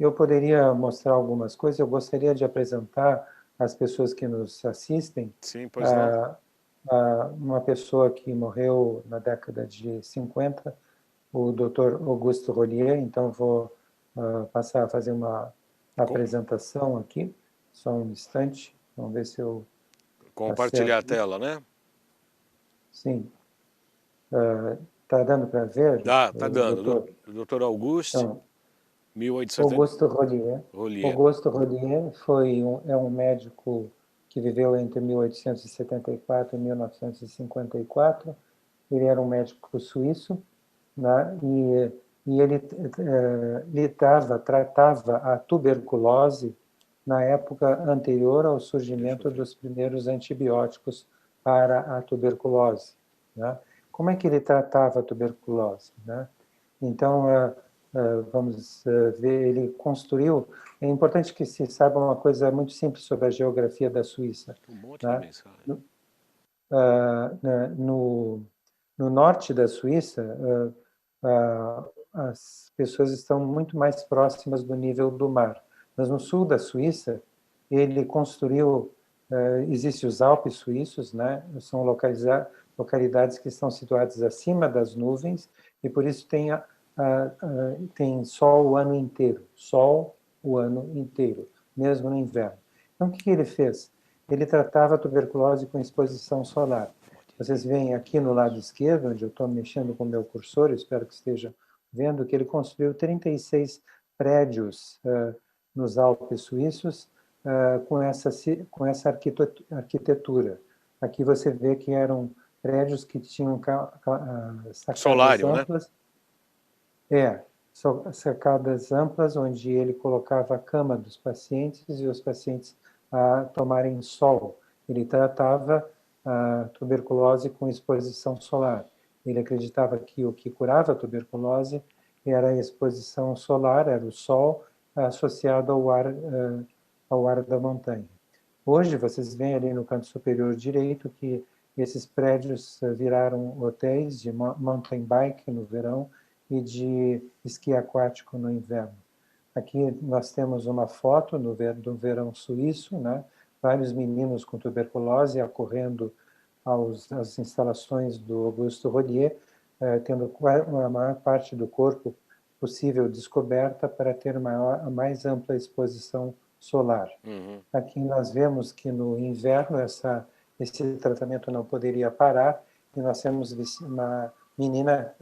eu poderia mostrar algumas coisas. Eu gostaria de apresentar às pessoas que nos assistem Sim, pois não. uma pessoa que morreu na década de 50, o Dr. Auguste Rollier. Então, vou passar a fazer uma apresentação aqui. Só um instante. Vamos ver se eu Compartilhar a acerto. tela, né? Sim. Tá dando para ver, Dá, tá dando. doutor? Doutor Auguste, Então, 1870. Auguste Rollier. Rollier. Auguste Rollier é um médico que viveu entre 1874 e 1954. Ele era um médico suíço, né? E ele tratava a tuberculose na época anterior ao Deixa eu surgimento ver. dos primeiros antibióticos para a tuberculose, né? Como é que ele tratava a tuberculose, né? Então, vamos ver, ele construiu... É importante que se saiba uma coisa muito simples sobre a geografia da Suíça, Um monte de né? mensagem. No norte da Suíça, as pessoas estão muito mais próximas do nível do mar. Mas no sul da Suíça, ele construiu... Existem os Alpes suíços, né? São localidades que estão situadas acima das nuvens, e por isso tem sol o ano inteiro. Sol o ano inteiro, mesmo no inverno. Então, o que ele fez? Ele tratava a tuberculose com exposição solar. Vocês veem aqui no lado esquerdo, onde eu estou mexendo com o meu cursor, espero que estejam vendo, que ele construiu 36 prédios nos Alpes suíços com essa arquitetura. Aqui você vê que eram prédios que tinham sacadas Solário, né? amplas. Sacadas amplas, onde ele colocava a cama dos pacientes e os pacientes a tomarem sol. Ele tratava a tuberculose com exposição solar. Ele acreditava que o que curava a tuberculose era a exposição solar, era o sol associado ao ar da montanha. Hoje, vocês veem ali no canto superior direito que esses prédios viraram hotéis de mountain bike no verão e de esqui aquático no inverno. Aqui nós temos uma foto do verão suíço, né? Vários meninos com tuberculose acorrendo às instalações do Auguste Rollier, tendo a maior parte do corpo possível descoberta para ter a mais ampla exposição solar. Uhum. Aqui nós vemos que no inverno esse tratamento não poderia parar, e nós temos uma menina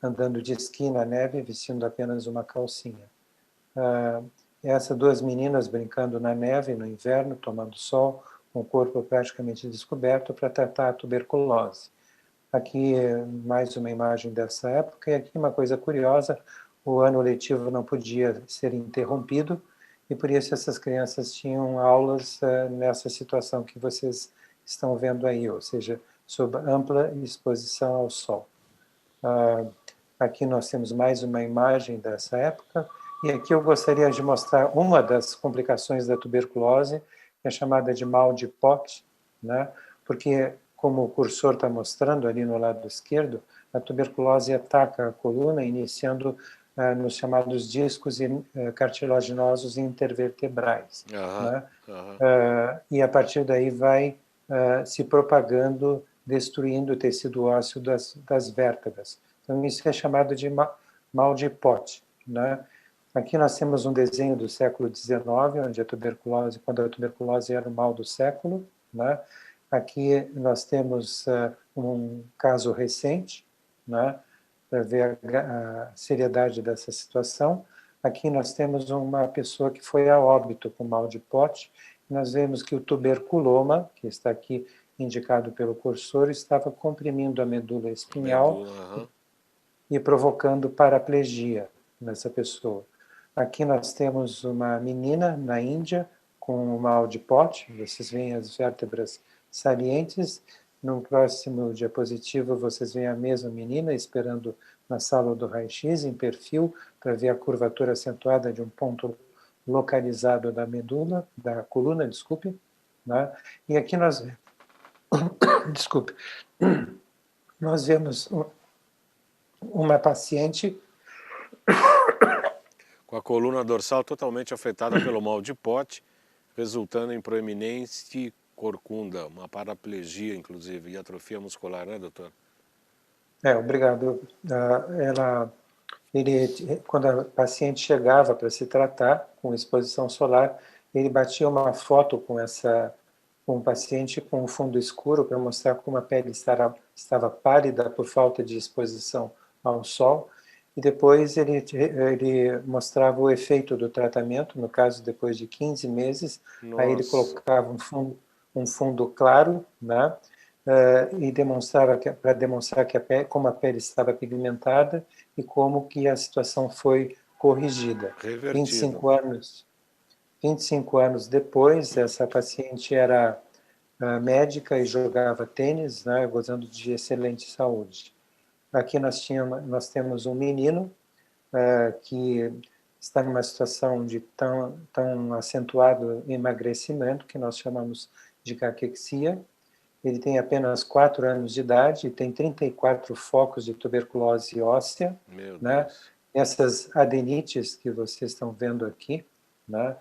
andando de esqui na neve, vestindo apenas uma calcinha. Essas duas meninas brincando na neve no inverno, tomando sol, com o corpo praticamente descoberto para tratar a tuberculose. Aqui mais uma imagem dessa época, e aqui uma coisa curiosa: o ano letivo não podia ser interrompido, e por isso essas crianças tinham aulas nessa situação que vocês estão vendo aí, ou seja, sob ampla exposição ao sol. Aqui nós temos mais uma imagem dessa época, e aqui eu gostaria de mostrar uma das complicações da tuberculose, que é chamada de mal de Pote, né? Porque, como o cursor está mostrando ali no lado esquerdo, a tuberculose ataca a coluna, iniciando nos chamados discos cartilaginosos intervertebrais, né? E a partir daí vai se propagando, destruindo o tecido ósseo das vértebras. Então, isso é chamado de mal de Pote, né? Aqui nós temos um desenho do século XIX, onde quando a tuberculose era o mal do século, né? Aqui nós temos um caso recente, né? Para ver a seriedade dessa situação. Aqui nós temos uma pessoa que foi a óbito com mal de Pote. Nós vemos que o tuberculoma, que está aqui indicado pelo cursor, estava comprimindo a medula espinhal e provocando paraplegia nessa pessoa. Aqui nós temos uma menina na Índia com o mal de Pote. Vocês veem as vértebras salientes. No próximo diapositivo, vocês veem a mesma menina esperando na sala do raio-x, em perfil, para ver a curvatura acentuada de um ponto localizado da medula, da coluna, desculpe, né? E aqui nós desculpe, nós vemos uma paciente Com a coluna dorsal totalmente afetada pelo mal de Pote, resultando em proeminente corcunda, uma paraplegia, inclusive, e atrofia muscular, né, doutor? Obrigado. Quando a paciente chegava para se tratar com exposição solar, ele batia uma foto com o paciente com o fundo escuro para mostrar como a pele estava pálida por falta de exposição ao sol, e depois ele mostrava o efeito do tratamento, no caso, depois de 15 meses, aí ele colocava um fundo claro, né? E para demonstrar como a pele estava pigmentada e como que a situação foi corrigida. Revertido. 25 anos depois, essa paciente era médica e jogava tênis, né, gozando de excelente saúde. Aqui nós temos um menino que está numa situação de tão acentuado emagrecimento, que nós chamamos de caquexia. Ele tem apenas 4 anos de idade e tem 34 focos de tuberculose óssea, Meu né? Deus. Essas adenites que vocês estão vendo aqui, né?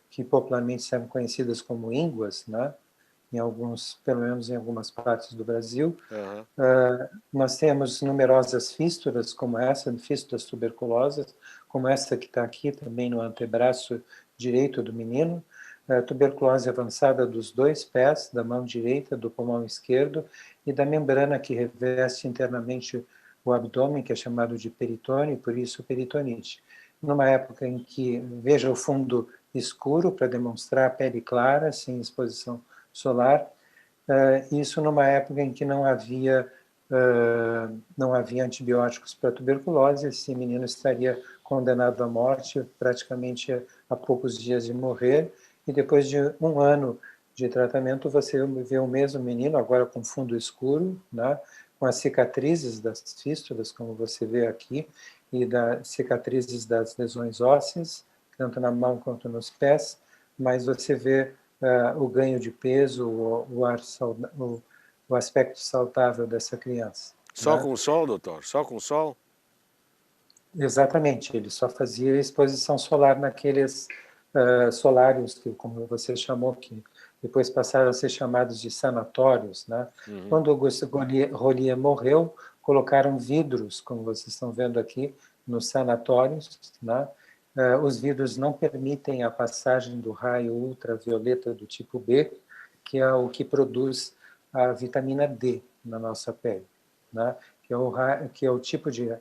Que popularmente são conhecidas como ínguas, né? Pelo menos em algumas partes do Brasil. Nós temos numerosas fístulas, como essa, fístulas tuberculosas, como essa que está aqui também no antebraço direito do menino, tuberculose avançada dos 2 pés, da mão direita, do pulmão esquerdo, e da membrana que reveste internamente o abdômen, que é chamado de peritônio, por isso peritonite. Numa época em que, veja o fundo escuro para demonstrar a pele clara, sem exposição solar, isso numa época em que não havia antibióticos para tuberculose, esse menino estaria condenado à morte praticamente a poucos dias de morrer, e depois de 1 ano de tratamento você vê o mesmo menino, agora com fundo escuro, né, com as cicatrizes das fístulas, como você vê aqui, e das cicatrizes das lesões ósseas, tanto na mão quanto nos pés, mas você vê o ganho de peso, o aspecto saudável dessa criança. Só né? com o sol, doutor? Só com o sol? Exatamente, ele só fazia exposição solar naqueles solários, que, como você chamou, que depois passaram a ser chamados de sanatórios. Né? Quando Auguste Rollier morreu, colocaram vidros, como vocês estão vendo aqui, nos sanatórios. Né? Os vidros não permitem a passagem do raio ultravioleta do tipo B, que é o que produz a vitamina D na nossa pele, né? que é o tipo de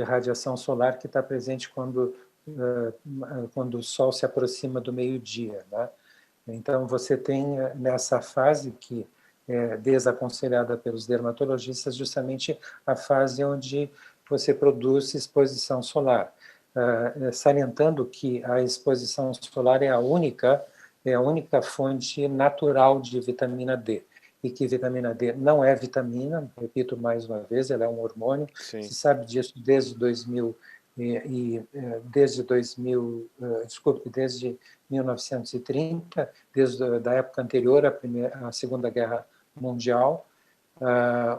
radiação solar que está presente quando o Sol se aproxima do meio-dia. Né? Então, você tem nessa fase que é desaconselhada pelos dermatologistas, justamente a fase onde você produz exposição solar. Salientando que a exposição solar é a única fonte natural de vitamina D, e que vitamina D não é vitamina, repito mais uma vez, ela é um hormônio. Sim. Se sabe disso desde 1930, desde a época anterior à Segunda Guerra Mundial.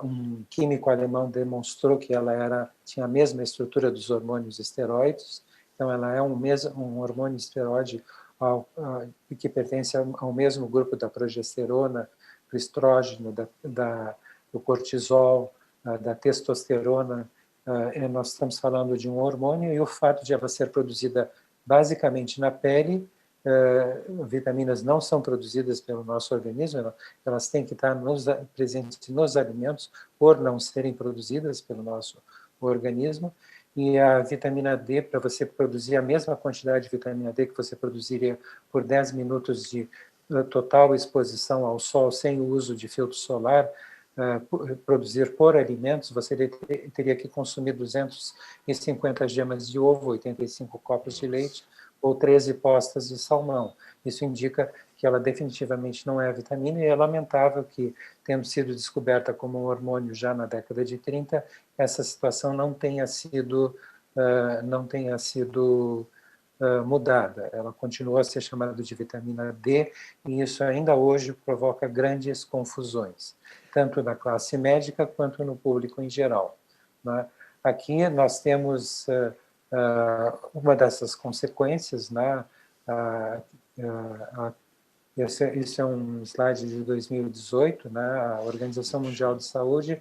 Um químico alemão demonstrou que ela tinha a mesma estrutura dos hormônios esteroides, então ela é um hormônio esteroide que pertence ao mesmo grupo da progesterona, do estrógeno, do cortisol, da testosterona. Nós estamos falando de um hormônio, e o fato de ela ser produzida basicamente na pele, vitaminas não são produzidas pelo nosso organismo, elas têm que estar presentes nos alimentos por não serem produzidas pelo nosso organismo. E a vitamina D, para você produzir a mesma quantidade de vitamina D que você produziria por 10 minutos de total exposição ao sol sem o uso de filtro solar, produzir por alimentos, você teria que consumir 250 gemas de ovo, 85 copos de leite ou 13 postas de salmão. Isso indica que ela definitivamente não é vitamina, e é lamentável que, tendo sido descoberta como um hormônio já na década de 30, essa situação não tenha sido mudada. Ela continua a ser chamada de vitamina D, e isso ainda hoje provoca grandes confusões, tanto na classe médica quanto no público em geral. Né? Aqui nós temos uma dessas consequências, né, isso é um slide de 2018, né? A Organização Mundial de Saúde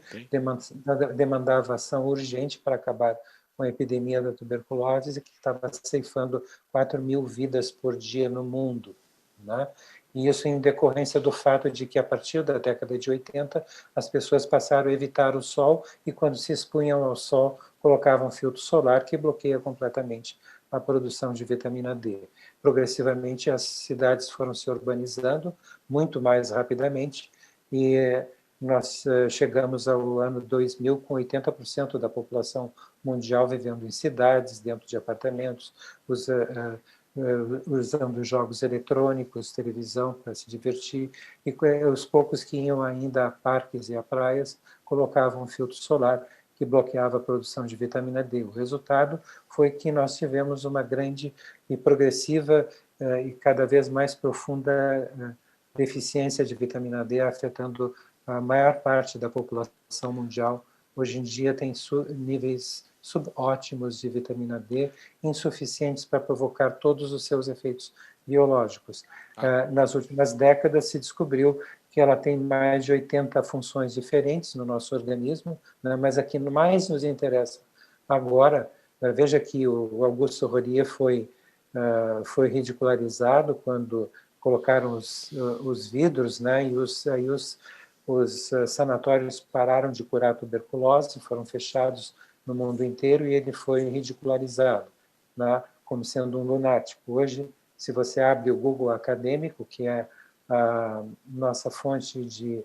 demandava ação urgente para acabar com a epidemia da tuberculose, que estava ceifando 4.000 vidas por dia no mundo, né? E isso em decorrência do fato de que, a partir da década de 80, as pessoas passaram a evitar o sol e, quando se expunham ao sol, colocavam filtro solar que bloqueia completamente a produção de vitamina D. Progressivamente, as cidades foram se urbanizando muito mais rapidamente e nós chegamos ao ano 2000 com 80% da população mundial vivendo em cidades, dentro de apartamentos, usando jogos eletrônicos, televisão para se divertir, e os poucos que iam ainda a parques e a praias colocavam um filtro solar que bloqueava a produção de vitamina D. O resultado foi que nós tivemos uma grande e progressiva e cada vez mais profunda deficiência de vitamina D, afetando a maior parte da população mundial. Hoje em dia tem níveis subótimos de vitamina D, insuficientes para provocar todos os seus efeitos biológicos. Nas últimas décadas se descobriu que ela tem mais de 80 funções diferentes no nosso organismo, né? Mas a que mais nos interessa agora, veja que o Augusto Rorier foi ridicularizado quando colocaram os vidros, né? E os sanatórios pararam de curar a tuberculose, foram fechados no mundo inteiro, e ele foi ridicularizado, né, como sendo um lunático. Hoje, se você abre o Google Acadêmico, que é a nossa fonte de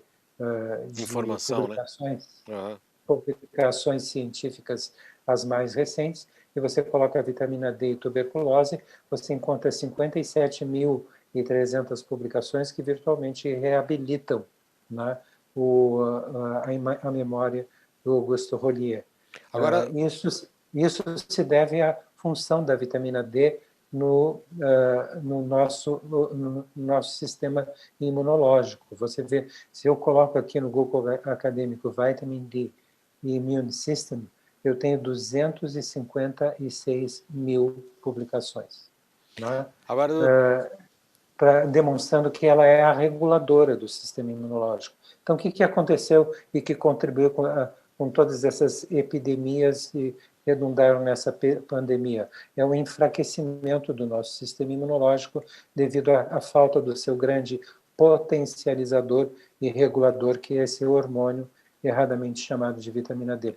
informação, publicações, né? Publicações científicas as mais recentes, e você coloca a vitamina D e tuberculose, você encontra 57.300 publicações que virtualmente reabilitam, né, a memória do Augusto Rolier. Agora, isso se deve à função da vitamina D no nosso sistema imunológico. Você vê, se eu coloco aqui no Google Acadêmico Vitamin D e Immune System, eu tenho 256.000 publicações, né? Agora, demonstrando que ela é a reguladora do sistema imunológico. Então, o que aconteceu e que contribuiu com todas essas epidemias e redundaram nessa pandemia? É o enfraquecimento do nosso sistema imunológico devido à falta do seu grande potencializador e regulador, que é esse hormônio erradamente chamado de vitamina D.